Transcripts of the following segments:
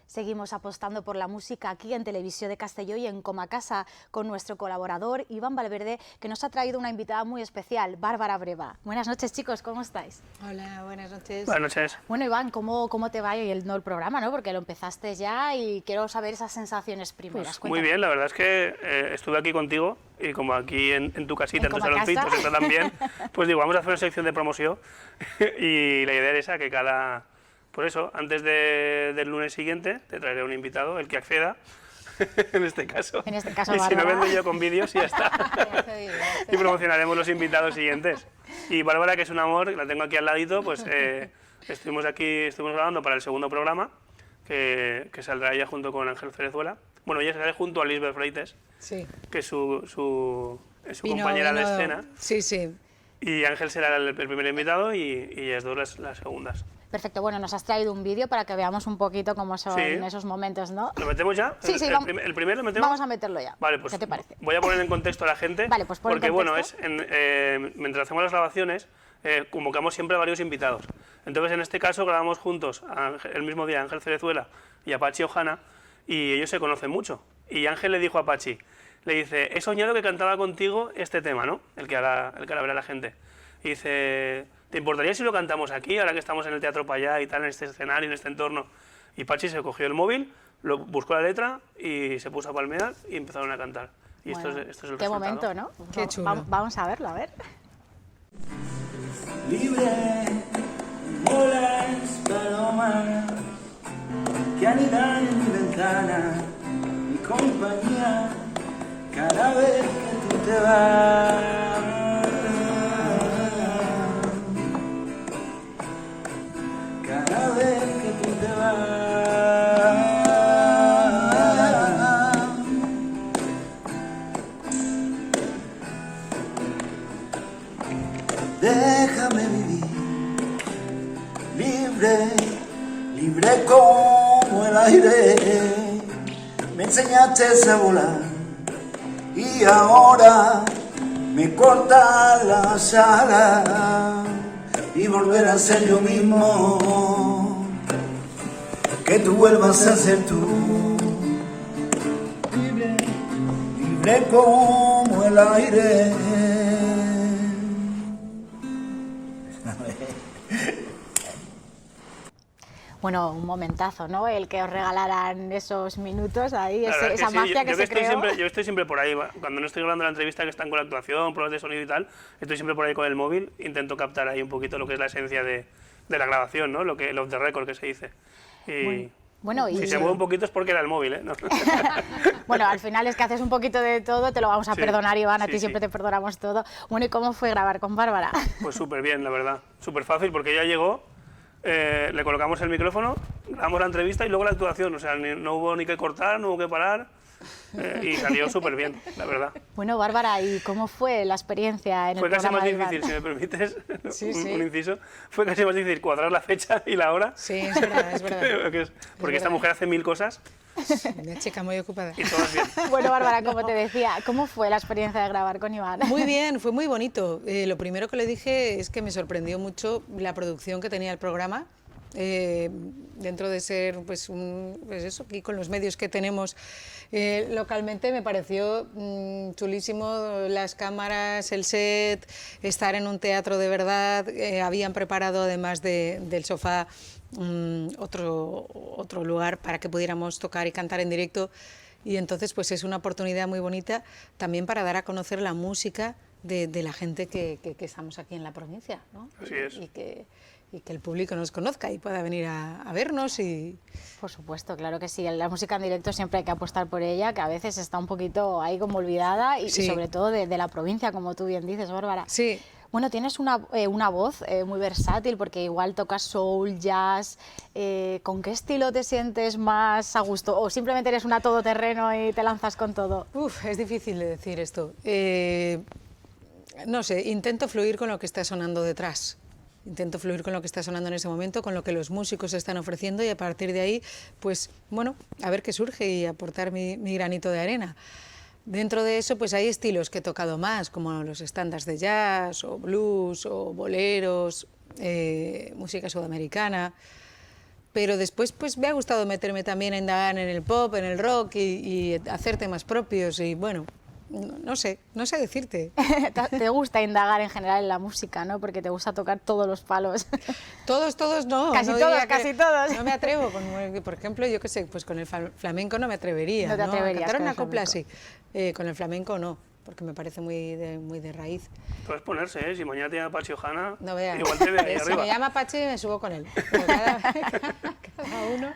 Seguimos apostando por la música aquí en Televisión de Castelló y en Comacasa con nuestro colaborador Iván Valverde, que nos ha traído una invitada muy especial, Bárbara Breva. Buenas noches, chicos, ¿cómo estáis? Hola, buenas noches. Buenas noches. Bueno, Iván, ¿cómo te va hoy el programa, ¿no? Porque lo empezaste ya y quiero saber esas sensaciones primeras. Pues muy bien, la verdad es que estuve aquí contigo y como aquí en tu casita, en tu saloncito, se está tan bien, pues digo, vamos a hacer una sección de promoción y la idea era esa, que por eso, antes del lunes siguiente, te traeré un invitado, el que acceda, en este caso. En este caso, y si no, Bárbara. vendo yo con vídeos y ya está. Y promocionaremos los invitados siguientes. Y Bárbara, que es un amor, la tengo aquí al ladito, pues estuvimos grabando para el segundo programa, que saldrá ella junto con Ángel Cerezuela. Bueno, ella sale junto a Lisbeth Freites, Sí. que es su compañera de escena. Sí, sí. Y Ángel será el primer invitado y ellas dos las segundas. Perfecto, bueno, nos has traído un vídeo para que veamos un poquito cómo son Sí. esos momentos, ¿no? ¿Lo metemos ya? Sí, sí, ¿El primero lo metemos? Vamos a meterlo ya. Vale, pues ¿Qué te parece? voy a poner en contexto a la gente. Vale, pues pon en porque bueno, contexto. mientras hacemos las grabaciones, convocamos siempre a varios invitados. Entonces, en este caso, grabamos juntos el mismo día a Ángel Cerezuela y a Pachi Ojana, y ellos se conocen mucho. Y Ángel le dijo a Pachi, le dice, he soñado que cantaba contigo este tema, ¿no? El que ahora verá la gente. Y dice, ¿te importaría si lo cantamos aquí, ahora que estamos en el Teatro Payá y tal, en este escenario, en este entorno? Y Pachi se cogió el móvil, buscó la letra y se puso a palmear y empezaron a cantar. Y Bueno, esto es el qué resultado. momento, ¿no? Qué chulo. Vamos a verlo, a ver. Libre, molas palomas que anidan en mi ventana, mi compañía cada vez que tú te vas. Cada vez que tú te vas. Déjame vivir libre, libre como el aire. Me enseñaste a volar y ahora me cortas las alas y volver a ser yo mismo, que tú vuelvas a ser tú. Libre, libre como el aire. Bueno, un momentazo, ¿no? El que os regalaran esos minutos ahí, La verdad esa sí, magia que se estoy creó. yo estoy siempre por ahí, cuando no estoy grabando la entrevista que están con la actuación, pruebas de sonido y tal, estoy siempre por ahí con el móvil, intento captar ahí un poquito lo que es la esencia de la grabación, ¿no? Lo off the record que se dice. Y Bueno, y si se mueve un poquito es porque era el móvil, ¿eh? No. bueno, al final es que haces un poquito de todo, te lo vamos a Sí, perdonar, Iván, a sí, ti siempre sí. te perdonamos todo. Bueno, ¿y cómo fue grabar con Bárbara? Pues súper bien, la verdad. Súper fácil porque ella llegó, le colocamos el micrófono, grabamos la entrevista y luego la actuación. O sea, no hubo ni que cortar, no hubo que parar y salió súper bien, la verdad. Bueno, Bárbara, ¿y cómo fue la experiencia en Fue el casi programa más de Iván? difícil, si me permites, Sí, sí. un inciso. Fue casi más difícil cuadrar la fecha y la hora. Sí, es verdad, es verdad. Porque esta mujer hace 1000 cosas Una chica muy ocupada. y todas bien. Bueno, Bárbara, como te decía, ¿cómo fue la experiencia de grabar con Iván? Muy bien, fue muy bonito. Lo primero que le dije es que me sorprendió mucho la producción que tenía el programa. Dentro de ser, pues eso, aquí con los medios que tenemos localmente, me pareció chulísimo las cámaras, el set, estar en un teatro de verdad. Habían preparado, además del sofá, otro lugar para que pudiéramos tocar y cantar en directo. Y entonces, pues es una oportunidad muy bonita también para dar a conocer la música de la gente que estamos aquí en la provincia, ¿no? Así es. Y que el público nos conozca y pueda venir a vernos. Por supuesto, claro que sí. La música en directo siempre hay que apostar por ella, que a veces está un poquito ahí como olvidada y, Sí. y sobre todo de la provincia, como tú bien dices, Bárbara. Sí. Bueno, tienes una voz muy versátil porque igual tocas soul, jazz. ¿Con qué estilo te sientes más a gusto? ¿O simplemente eres una todoterreno y te lanzas con todo? Es difícil de decir esto. No sé, intento fluir con lo que está sonando detrás. Intento fluir con lo que está sonando en ese momento, con lo que los músicos están ofreciendo y a partir de ahí, pues bueno, a ver qué surge y aportar mi granito de arena. Dentro de eso, pues hay estilos que he tocado más, como los estándares de jazz, o blues, o boleros, música sudamericana. pero después pues me ha gustado meterme también a indagar en el pop, en el rock y hacer temas propios y bueno, no sé decirte. Te gusta indagar en general en la música, ¿no? Porque te gusta tocar todos los palos. Todos no. Casi no todos, diría que- casi todos. No me atrevo, por ejemplo, yo qué sé, pues con el flamenco no me atrevería. No te atreverías Cantar con una el copla flamenco. sí, con el flamenco no, porque me parece muy de raíz. Puedes ponerse, ¿eh? Si mañana te llama Pachi Ojana, No veas. igual te ve ahí Si arriba. me llama Pachi me subo con él. Pero cada uno.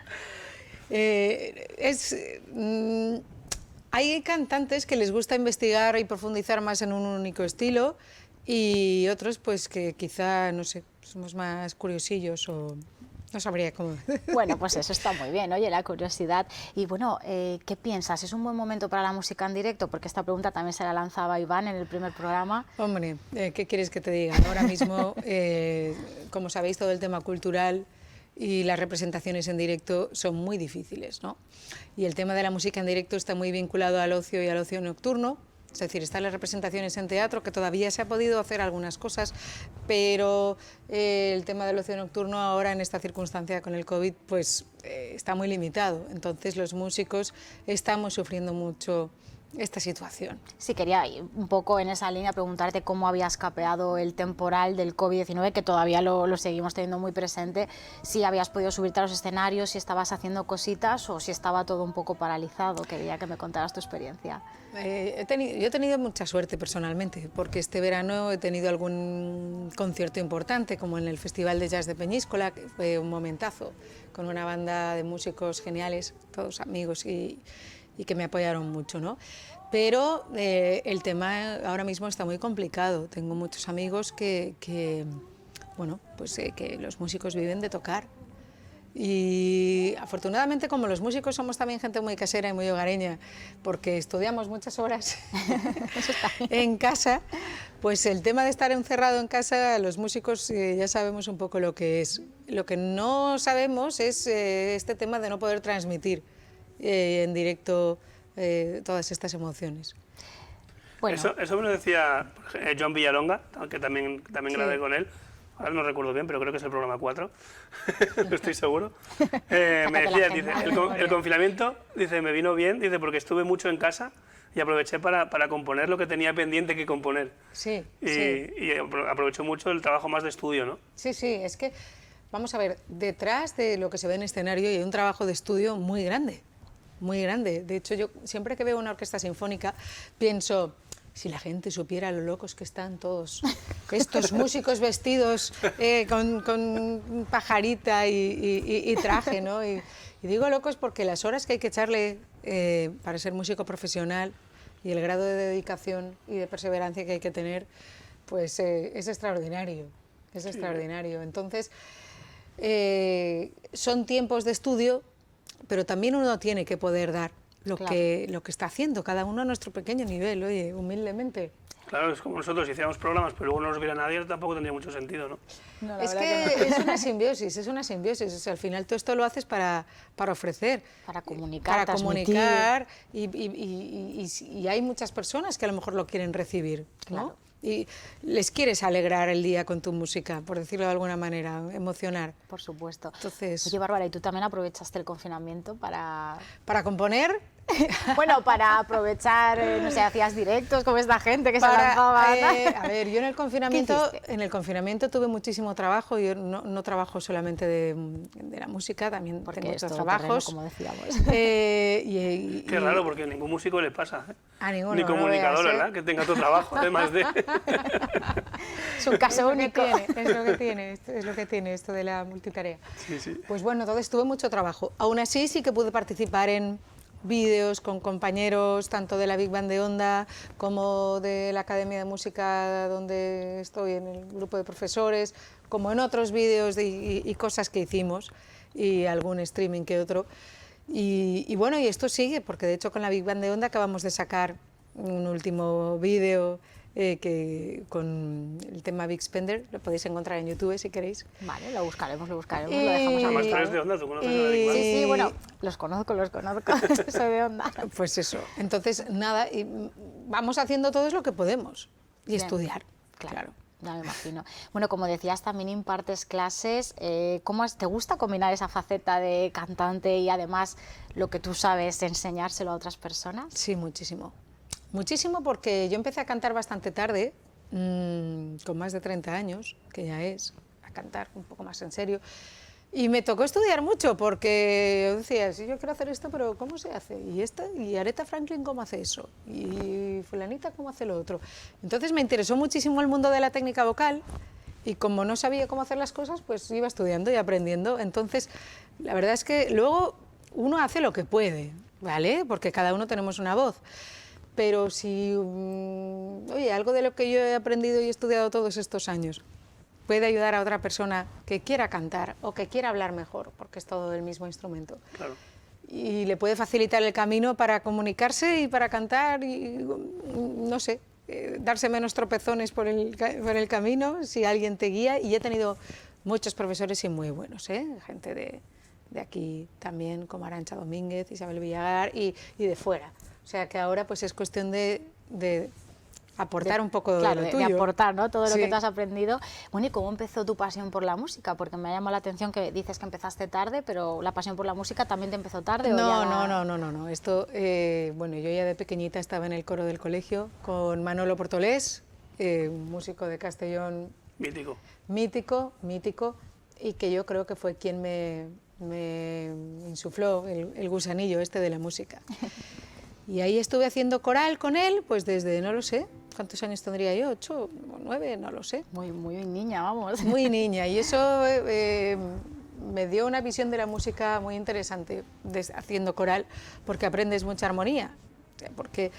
Hay cantantes que les gusta investigar y profundizar más en un único estilo y otros pues que quizá, no sé, somos más curiosillos o no sabría cómo. Bueno, pues eso está muy bien, oye, la curiosidad. Y bueno, ¿qué piensas? ¿Es un buen momento para la música en directo? Porque esta pregunta también se la lanzaba Iván en el primer programa. Hombre, ¿qué quieres que te diga? Ahora mismo, como sabéis, todo el tema cultural y las representaciones en directo son muy difíciles, ¿no? Y el tema de la música en directo está muy vinculado al ocio y al ocio nocturno. Es decir, están las representaciones en teatro, que todavía se ha podido hacer algunas cosas, pero el tema del ocio nocturno ahora en esta circunstancia con el COVID pues está muy limitado. Entonces los músicos estamos sufriendo mucho esta situación. Sí, quería ir un poco en esa línea preguntarte cómo habías capeado el temporal del COVID-19, que todavía lo seguimos teniendo muy presente, si habías podido subirte a los escenarios, si estabas haciendo cositas o si estaba todo un poco paralizado. Quería que me contaras tu experiencia. Yo he tenido mucha suerte personalmente, porque este verano he tenido algún concierto importante, como en el Festival de Jazz de Peñíscola, que fue un momentazo, con una banda de músicos geniales, todos amigos y que me apoyaron mucho, ¿no? Pero el tema ahora mismo está muy complicado. Tengo muchos amigos bueno, pues que los músicos viven de tocar. Y afortunadamente, como los músicos somos también gente muy casera y muy hogareña, porque estudiamos muchas horas en casa, pues el tema de estar encerrado en casa, los músicos ya sabemos un poco lo que es. Lo que no sabemos es este tema de no poder transmitir en directo todas estas emociones. Bueno, Eso me lo decía Joan Villalonga, que también Sí. grabé con él. Ahora no recuerdo bien, pero creo que es el programa 4, no estoy seguro. Me decía, dice, el confinamiento, dice, me vino bien, dice, porque estuve mucho en casa y aproveché para componer lo que tenía pendiente que componer. Sí, Y, sí. y aprovecho mucho el trabajo más de estudio, ¿no? Sí, sí, es que, vamos a ver, detrás de lo que se ve en escenario hay un trabajo de estudio muy grande, muy grande. De hecho, yo siempre que veo una orquesta sinfónica pienso, si la gente supiera lo locos que están todos estos músicos vestidos con pajarita y traje, ¿no? Y digo locos porque las horas que hay que echarle para ser músico profesional y el grado de dedicación y de perseverancia que hay que tener, pues es extraordinario, es extraordinario. Entonces, son tiempos de estudio, pero también uno tiene que poder dar lo que está haciendo, cada uno a nuestro pequeño nivel, oye, humildemente. Claro, es como nosotros, si hiciéramos programas, pero luego no nos viera nadie, tampoco tendría mucho sentido, ¿no? no, la Es verdad que no. es una simbiosis, es una simbiosis. O sea, al final todo esto lo haces para ofrecer. Para comunicar, Para transmitir. comunicar y hay muchas personas que a lo mejor lo quieren recibir, ¿no? Claro. Y les quieres alegrar el día con tu música, por decirlo de alguna manera, emocionar. Por supuesto. Entonces- Oye, Bárbara, ¿y tú también aprovechaste el confinamiento para... Para componer, Bueno, para aprovechar, no sé, hacías directos como esta gente que se lanzaba, ¿no? a ver, yo en el ¿Qué confinamiento tuve muchísimo trabajo. Yo no trabajo solamente de la música, también Porque tengo es otros todoterreno, trabajos. como decíamos. Qué raro, porque a ningún músico le pasa, ¿eh? A ninguno, Ni no comunicador, veas, ¿eh? ¿verdad? Que tenga otro trabajo, además de... Es un caso Es único. lo que tiene, es lo que tiene esto de la multitarea. Sí, sí. Pues bueno, entonces tuve mucho trabajo. Aún así sí que pude participar en vídeos con compañeros tanto de la Big Band de Onda como de la Academia de Música donde estoy en el grupo de profesores, como en otros vídeos y cosas que hicimos y algún streaming que otro. Y bueno, y esto sigue, porque de hecho con la Big Band de Onda acabamos de sacar un último vídeo con el tema Big Spender, lo podéis encontrar en YouTube si queréis. Vale, lo buscaremos, lo dejamos Además, tú ahí. eres de Onda, tú conoces a la Big Band. Sí, sí, bueno, los conozco, soy de Onda. Pues eso, entonces nada, y vamos haciendo todo lo que podemos y Bien, estudiar, claro. claro. Ya me imagino. Bueno, como decías, también impartes clases. ¿Te gusta combinar esa faceta de cantante y además lo que tú sabes enseñárselo a otras personas? Sí, muchísimo. Muchísimo porque yo empecé a cantar bastante tarde, con más de 30 años, que ya es, a cantar un poco más en serio. Y me tocó estudiar mucho porque yo decía, sí, yo quiero hacer esto, pero ¿cómo se hace? Y Aretha Franklin, ¿cómo hace eso? Y fulanita, ¿cómo hace lo otro? Entonces me interesó muchísimo el mundo de la técnica vocal y como no sabía cómo hacer las cosas, pues iba estudiando y aprendiendo. Entonces, la verdad es que luego uno hace lo que puede, ¿vale? Porque cada uno tenemos una voz. Pero si, oye, algo de lo que yo he aprendido y he estudiado todos estos años puede ayudar a otra persona que quiera cantar o que quiera hablar mejor, porque es todo el mismo instrumento. Claro. Y le puede facilitar el camino para comunicarse y para cantar y, no sé, darse menos tropezones por el camino si alguien te guía. Y he tenido muchos profesores y muy buenos, gente de aquí también, como Arantxa Domínguez, Isabel Villagar y de fuera. O sea que ahora pues es cuestión de aportar un poco de lo tuyo. De aportar, ¿no? Todo lo Sí. que tú has aprendido. Bueno, ¿y cómo empezó tu pasión por la música? Porque me ha llamado la atención que dices que empezaste tarde, pero la pasión por la música también te empezó tarde. No. Esto, bueno, yo ya de pequeñita estaba en el coro del colegio con Manolo Portolés, un músico de Castellón Mítico. mítico, y que yo creo que fue quien me insufló el gusanillo este de la música. Y ahí estuve haciendo coral con él, pues desde, no lo sé, ¿cuántos años tendría yo? 8 o 9, no lo sé. Muy niña, vamos. Muy niña, y eso me dio una visión de la música muy interesante haciendo coral, porque aprendes mucha armonía, porque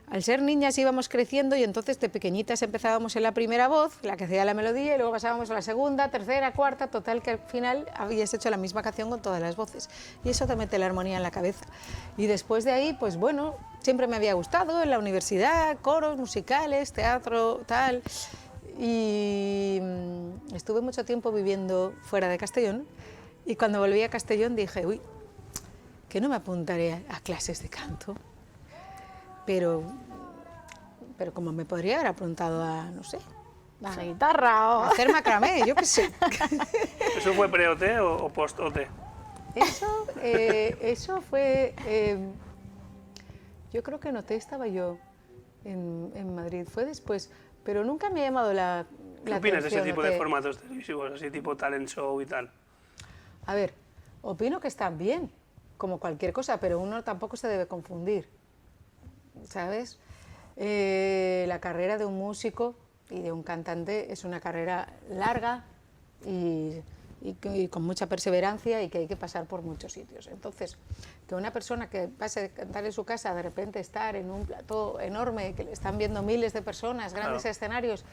al ser niñas íbamos creciendo y entonces de pequeñitas empezábamos en la primera voz, la que hacía la melodía, y luego pasábamos a la segunda, tercera, cuarta, total que al final habías hecho la misma canción con todas las voces, y eso te mete la armonía en la cabeza. Y después de ahí, pues bueno, siempre me había gustado en la universidad, coros, musicales, teatro, tal, y estuve mucho tiempo viviendo fuera de Castellón, y cuando volví a Castellón dije, uy, que no me apuntaré a clases de canto. Pero como me podría haber apuntado a, no sé, La guitarra o... a hacer macramé, yo qué sé. ¿Eso fue pre-OT o post-OT? Eso fue, yo creo que noté, estaba yo en Madrid, fue después, pero nunca me ha llamado la ¿Qué opinas de ese atención tipo de OT. formatos televisivos, así tipo talent show y tal? A ver, opino que están bien, como cualquier cosa, pero uno tampoco se debe confundir, ¿sabes? La carrera de un músico y de un cantante es una carrera larga y con mucha perseverancia y que hay que pasar por muchos sitios. Entonces, que una persona que pase de cantar en su casa de repente estar en un plató enorme, que le están viendo miles de personas, grandes Claro. escenarios,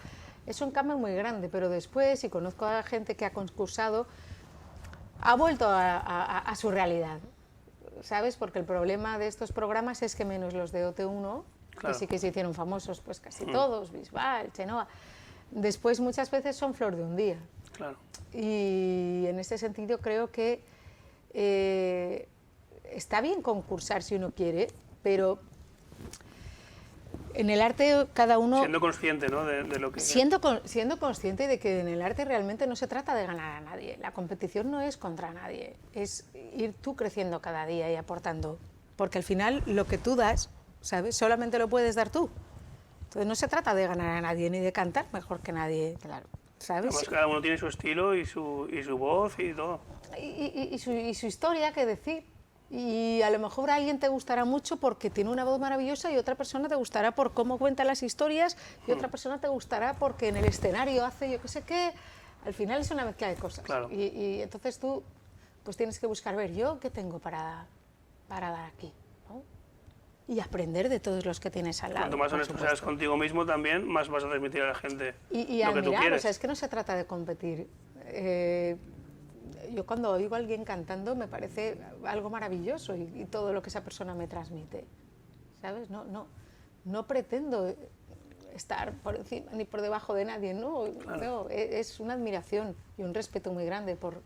es un cambio muy grande, pero después, y conozco a gente que ha concursado, ha vuelto a su realidad, ¿sabes? Porque el problema de estos programas es que menos los de OT1, Claro. que sí que se hicieron famosos, pues casi todos, Bisbal, Chenoa, después muchas veces son flor de un día. Claro. Y en ese sentido creo que está bien concursar si uno quiere, pero en el arte cada uno... Siendo consciente, ¿no? de lo que... Siendo consciente de que en el arte realmente no se trata de ganar a nadie. La competición no es contra nadie, es ir tú creciendo cada día y aportando. Porque al final lo que tú das, ¿sabes? Solamente lo puedes dar tú. Entonces no se trata de ganar a nadie ni de cantar mejor que nadie. Claro. ¿Sabes? Además, cada uno tiene su estilo y su voz y todo. Y su historia que decir. Y a lo mejor a alguien te gustará mucho porque tiene una voz maravillosa y otra persona te gustará por cómo cuenta las historias y otra persona te gustará porque en el escenario hace yo qué sé qué. Al final es una mezcla de cosas. Claro. Y entonces tú pues tienes que buscar, ver yo qué tengo para dar aquí, ¿no? Y aprender de todos los que tienes al lado. Cuanto más por honesto supuesto. seas contigo mismo también, más vas a transmitir a la gente Y lo que tú admirar, quieres. o sea, es que no se trata de competir. Yo cuando oigo a alguien cantando me parece algo maravilloso y todo lo que esa persona me transmite, ¿sabes? No pretendo estar por encima ni por debajo de nadie, no, Claro. no, es una admiración y un respeto muy grande por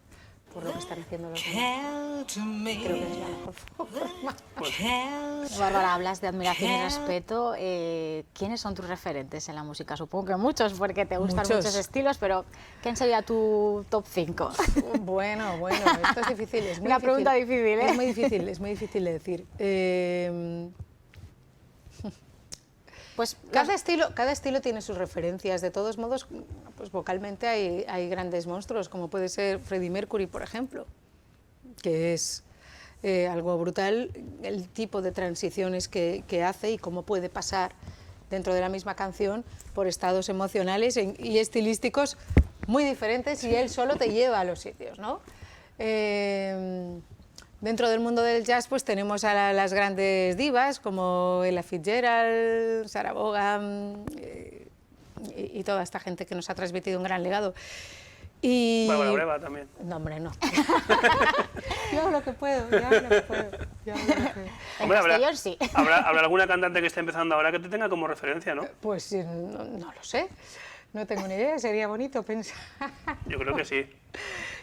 por lo que están haciendo los demás. Creo que es la mejor forma. Bárbara, hablas de admiración y respeto. ¿Quiénes son tus referentes en la música? Supongo que muchos, porque te gustan muchos estilos, pero ¿quién sería tu top 5? Bueno, esto es difícil. Es muy Una difícil. pregunta difícil, ¿eh? Es muy difícil de decir. Pues Cada estilo tiene sus referencias. De todos modos, pues vocalmente hay grandes monstruos, como puede ser Freddie Mercury, por ejemplo, que es algo brutal el tipo de transiciones que hace y cómo puede pasar dentro de la misma canción por estados emocionales y estilísticos muy diferentes, y él solo te lleva a los sitios, ¿no? Dentro del mundo del jazz pues tenemos a las grandes divas como Ella Fitzgerald, Sarah Vaughan y toda esta gente que nos ha transmitido un gran legado. Y... Bárbara Breva también. No, hombre, no. Yo hago lo que puedo, yo hago lo que puedo. Hombre, Castellón sí. ¿habrá alguna cantante que esté empezando ahora que te tenga como referencia, no? Pues no lo sé, no tengo ni idea, sería bonito pensar. Yo creo que sí.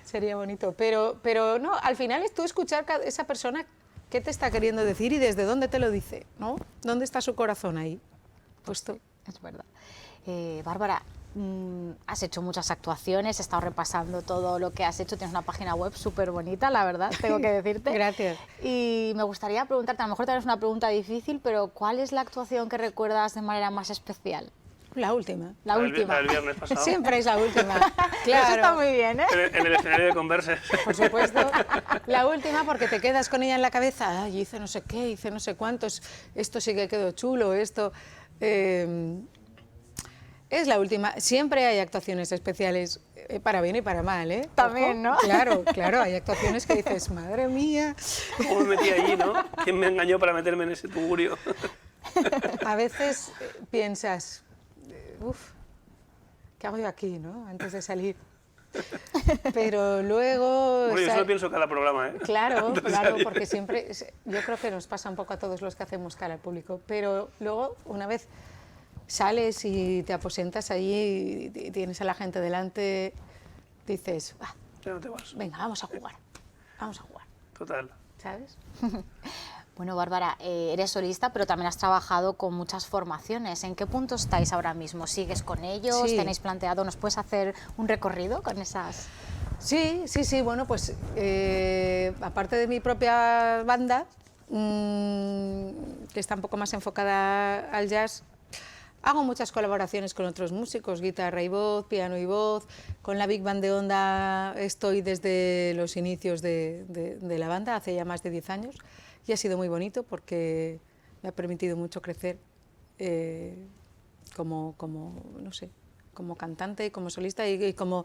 Sería bonito, pero no, al final es tú escuchar a esa persona qué te está queriendo decir y desde dónde te lo dice, ¿no? ¿Dónde está su corazón ahí? Puesto. Es verdad. Bárbara, has hecho muchas actuaciones, he estado repasando todo lo que has hecho, tienes una página web súper bonita, la verdad, tengo que decirte. Gracias. Y me gustaría preguntarte, a lo mejor también es una pregunta difícil, pero ¿cuál es la actuación que recuerdas de manera más especial? La última. La última. El viernes pasado. Siempre es la última. Claro. Eso está muy bien, ¿eh? En el escenario de Converses. Por supuesto. La última porque te quedas con ella en la cabeza. Ay, hice no sé qué, hice no sé cuántos. Esto sí que quedó chulo, esto... es la última. Siempre hay actuaciones especiales, para bien y para mal, ¿eh? También, ¿no? Claro, hay actuaciones que dices, madre mía. ¿Cómo me metí allí, no? ¿Quién me engañó para meterme en ese tugurio? A veces piensas, ¿qué hago yo aquí, no? Antes de salir. Pero luego... Bueno, yo eso lo pienso cada programa, ¿eh? Claro, porque siempre... Yo creo que nos pasa un poco a todos los que hacemos cara al público, pero luego, una vez sales y te aposentas allí y tienes a la gente delante, dices, Ya no te vas. venga, vamos a jugar, Total. ¿sabes? Bueno, Bárbara, eres solista, pero también has trabajado con muchas formaciones. ¿En qué punto estáis ahora mismo? ¿Sigues con ellos? Sí. ¿Tenéis planteado? ¿Nos puedes hacer un recorrido con esas...? Sí, bueno, pues aparte de mi propia banda, que está un poco más enfocada al jazz, hago muchas colaboraciones con otros músicos, guitarra y voz, piano y voz. Con la Big Band de Onda estoy desde los inicios de la banda, hace ya más de 10 años, y ha sido muy bonito porque me ha permitido mucho crecer como cantante y como solista y como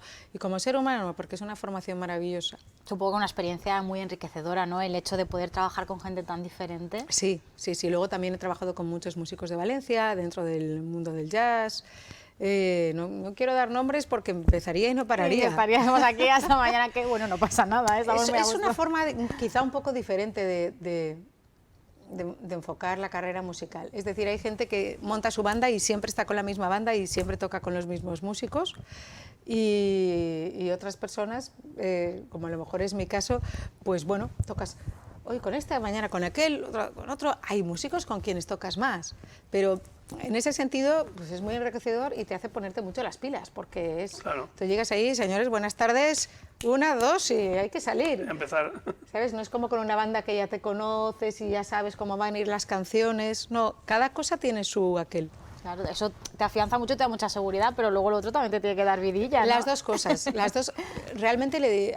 ser humano, porque es una formación maravillosa. Supongo que una experiencia muy enriquecedora, ¿no? El hecho de poder trabajar con gente tan diferente. Sí. Luego también he trabajado con muchos músicos de Valencia, dentro del mundo del jazz. No quiero dar nombres porque empezaría y no pararía. Sí, estaríamos aquí hasta mañana, que bueno, no pasa nada. Es una forma quizá un poco diferente de enfocar la carrera musical. Es decir, hay gente que monta su banda y siempre está con la misma banda y siempre toca con los mismos músicos, y otras personas, como a lo mejor es mi caso, pues bueno, tocas hoy con este, mañana con aquel, con otro. Hay músicos con quienes tocas más, pero en ese sentido pues es muy enriquecedor y te hace ponerte mucho las pilas, porque es... Claro. Tú llegas ahí, señores, buenas tardes, 1, 2 y hay que salir. Empezar. ¿Sabes? No es como con una banda que ya te conoces y ya sabes cómo van a ir las canciones. No, cada cosa tiene su aquel. Claro, eso te afianza mucho, te da mucha seguridad, pero luego lo otro también te tiene que dar vidilla, ¿no? Las dos cosas, las dos. Realmente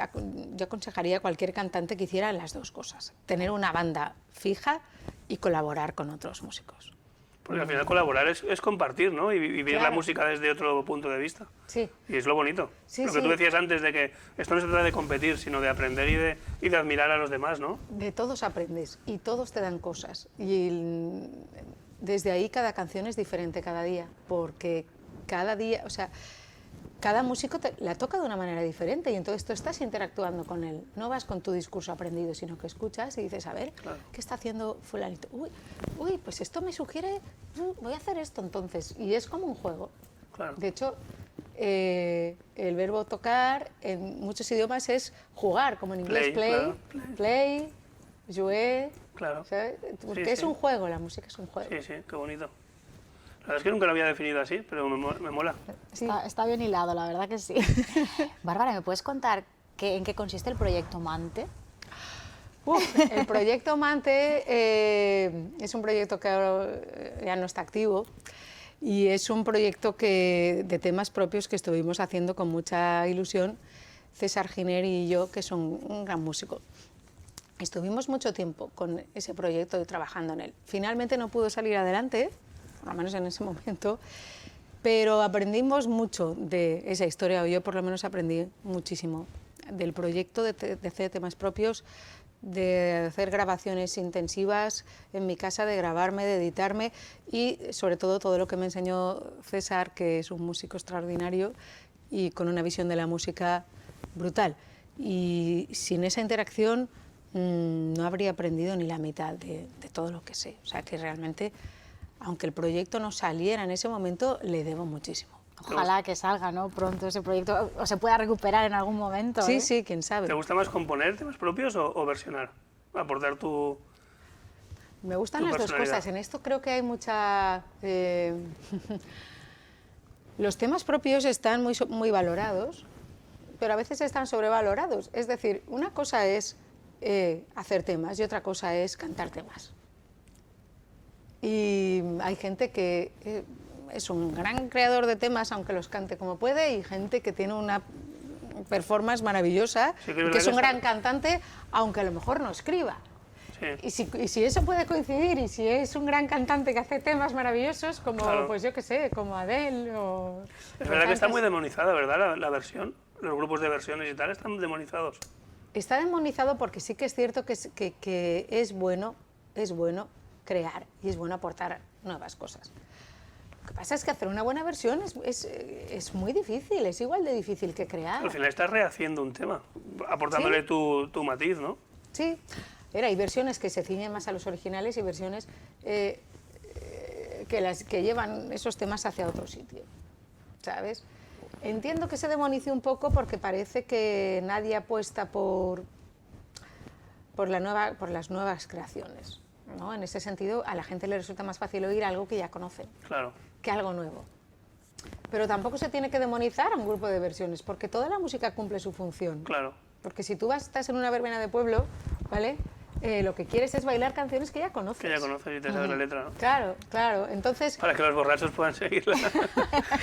yo aconsejaría a cualquier cantante que hiciera las dos cosas. Tener una banda fija y colaborar con otros músicos. Porque al final colaborar es compartir, ¿no? Y vivir Claro. la música desde otro punto de vista. Sí. Y es lo bonito. Sí, lo que sí. tú decías antes de que esto no se trata de competir, sino de aprender y de admirar a los demás, ¿no? De todos aprendes y todos te dan cosas. Y desde ahí cada canción es diferente cada día, porque cada día, o sea, cada músico la toca de una manera diferente y entonces tú estás interactuando con él. No vas con tu discurso aprendido, sino que escuchas y dices, a ver, Claro. ¿qué está haciendo fulanito? Uy, pues esto me sugiere, voy a hacer esto entonces. Y es como un juego. Claro. De hecho, el verbo tocar en muchos idiomas es jugar, como en inglés play, jouer, Claro. ¿sabes? Porque Sí, es sí. un juego, la música es un juego. Sí, sí, qué bonito. La verdad es que nunca lo había definido así, pero me mola. Sí. Está bien hilado, la verdad que sí. Bárbara, ¿me puedes contar en qué consiste el proyecto Mante? El proyecto Mante es un proyecto que ahora ya no está activo y es un proyecto de temas propios que estuvimos haciendo con mucha ilusión César Giner y yo, que son un gran músico. Estuvimos mucho tiempo con ese proyecto y trabajando en él. Finalmente no pudo salir adelante, por lo menos en ese momento, pero aprendimos mucho de esa historia, o yo por lo menos aprendí muchísimo del proyecto de hacer temas propios, de hacer grabaciones intensivas en mi casa, de grabarme, de editarme y sobre todo lo que me enseñó César, que es un músico extraordinario y con una visión de la música brutal. Y sin esa interacción no habría aprendido ni la mitad de todo lo que sé. O sea que realmente, aunque el proyecto no saliera en ese momento, le debo muchísimo. Ojalá que salga, ¿no?, pronto ese proyecto o se pueda recuperar en algún momento. Sí, ¿eh? sí, quién sabe. ¿Te gusta más componer temas propios o versionar? Aportar tu... Me gustan tu las dos personalidad. cosas. En esto creo que hay mucha... Los temas propios están muy valorados, pero a veces están sobrevalorados. Es decir, una cosa es hacer temas y otra cosa es cantar temas. Y hay gente que es un gran creador de temas, aunque los cante como puede, y gente que tiene una performance maravillosa, Sí, que es y verdad que es que un está- gran cantante, aunque a lo mejor no escriba. Sí. Y si eso puede coincidir, y si es un gran cantante que hace temas maravillosos, como, Claro. pues yo qué sé, como Adele o... Es verdad que está cantantes- muy demonizada, ¿verdad? La versión. Los grupos de versiones y tal están demonizados. Está demonizado porque sí que es cierto que es bueno crear y es bueno aportar nuevas cosas. Lo que pasa es que hacer una buena versión es muy difícil, es igual de difícil que crear. Al final estás rehaciendo un tema, aportándole Sí. tu matiz, ¿no? Sí, hay versiones que se ciñen más a los originales y versiones que llevan esos temas hacia otro sitio, ¿sabes? Entiendo que se demonice un poco porque parece que nadie apuesta por las nuevas creaciones, ¿no? En ese sentido, a la gente le resulta más fácil oír algo que ya conocen Claro. que algo nuevo. Pero tampoco se tiene que demonizar a un grupo de versiones, porque toda la música cumple su función. Claro. Porque si tú estás en una verbena de pueblo, ¿vale? Lo que quieres es bailar canciones que ya conoces. Que ya conoces y te sabes la letra, ¿no? Claro, claro. Entonces, Para que los borrachos puedan seguirla.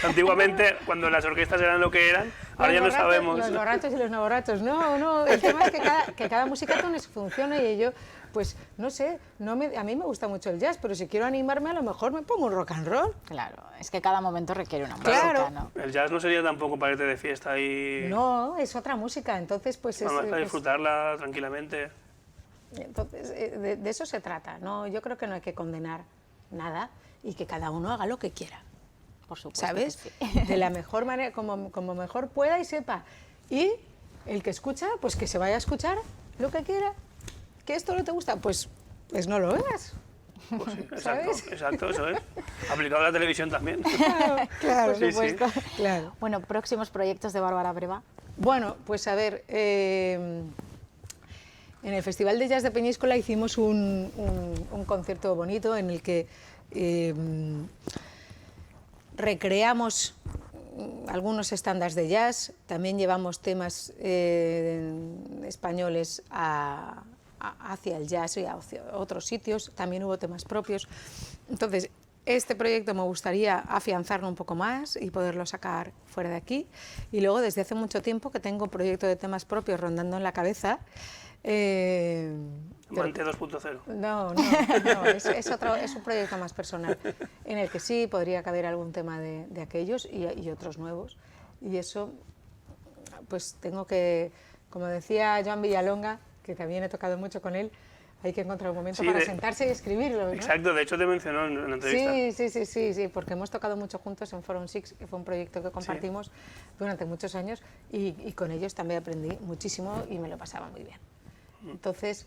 Antiguamente, cuando las orquestas eran lo que eran, ahora ya no sabemos. Los borrachos y los no borrachos. No, el tema es que cada música tiene su función y yo, pues, no sé, a mí me gusta mucho el jazz, pero si quiero animarme a lo mejor me pongo un rock and roll. Claro, es que cada momento requiere una Claro. música, ¿no? El jazz no sería tampoco para irte de fiesta y No, es otra música, entonces pues es... además para pues, disfrutarla tranquilamente. entonces, de eso se trata, ¿no? Yo creo que no hay que condenar nada y que cada uno haga lo que quiera. Por supuesto. ¿Sabes? que sí. De la mejor manera, como mejor pueda y sepa. Y el que escucha, pues que se vaya a escuchar lo que quiera. ¿Que esto no te gusta? Pues no lo hagas. Pues sí, exacto, ¿Sabes? exacto, eso es. Aplicado a la televisión también. Claro, Por supuesto. claro. Bueno, próximos proyectos de Bárbara Breva. Bueno, pues a ver, en el Festival de Jazz de Peñíscola hicimos un concierto bonito en el que recreamos algunos estándares de jazz, también llevamos temas españoles hacia el jazz y hacia otros sitios, también hubo temas propios. Entonces, este proyecto me gustaría afianzarlo un poco más y poderlo sacar fuera de aquí. Y luego, desde hace mucho tiempo que tengo un proyecto de temas propios rondando en la cabeza. Mante 2.0. No, es un proyecto más personal, en el que sí podría caber algún tema de aquellos y otros nuevos. Y eso, pues tengo que, como decía Joan Villalonga, que también he tocado mucho con él, hay que encontrar un momento Sí, para sentarse y escribirlo, ¿no? Exacto, de hecho te mencionó en la entrevista. Sí, porque hemos tocado mucho juntos en Forum Six, que fue un proyecto que compartimos durante muchos años y con ellos también aprendí muchísimo y me lo pasaba muy bien. Entonces,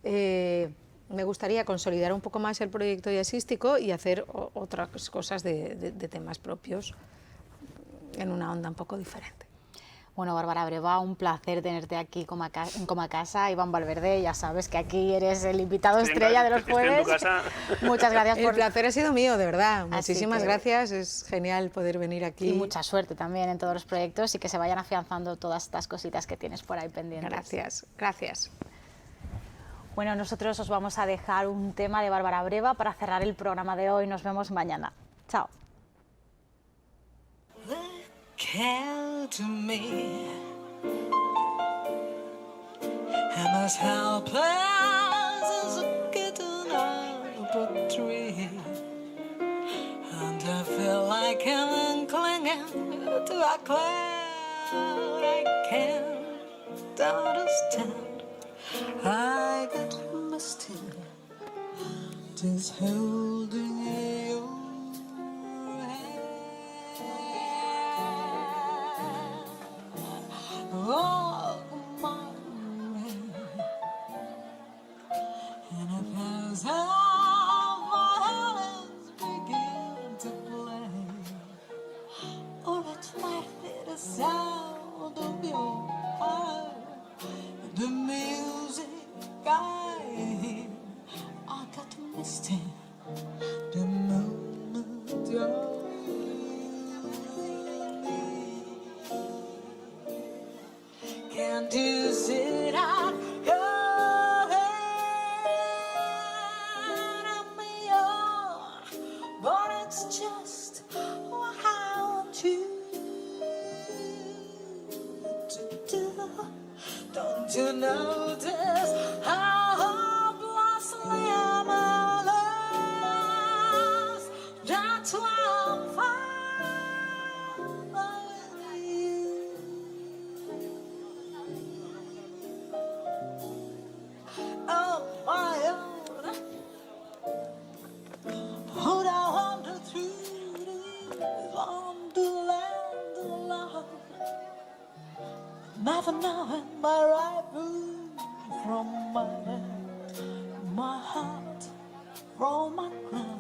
me gustaría consolidar un poco más el proyecto jazzístico y hacer otras cosas de temas propios en una onda un poco diferente. Bueno, Bárbara Breva, un placer tenerte aquí en Coma Casa. Iván Valverde, ya sabes que aquí eres el invitado estrella de los jueves. Estoy en tu casa. Muchas gracias El placer ha sido mío, de verdad. Así Muchísimas que- gracias, es genial poder venir aquí. Y mucha suerte también en todos los proyectos y que se vayan afianzando todas estas cositas que tienes por ahí pendientes. Gracias, gracias. Bueno, nosotros os vamos a dejar un tema de Bárbara Breva para cerrar el programa de hoy. Nos vemos mañana. Chao. Care to me, I'm as helpless as a kitten up a tree, and I feel like I'm clinging to a cloud. I can't understand. I get misty just holding you. Oh, my man. And if as our violins begin to play, or it might be the sound of your heart, the music I hear, I got misty the moment you're. Can't you sit out your head on me on? But it's just what I want you to do. Don't you notice how hopelessly I'm lost? That's why I'm fine with you. On my own, who'd I wander through this wonderland alone, never knowing my right room from my left, my heart from my ground.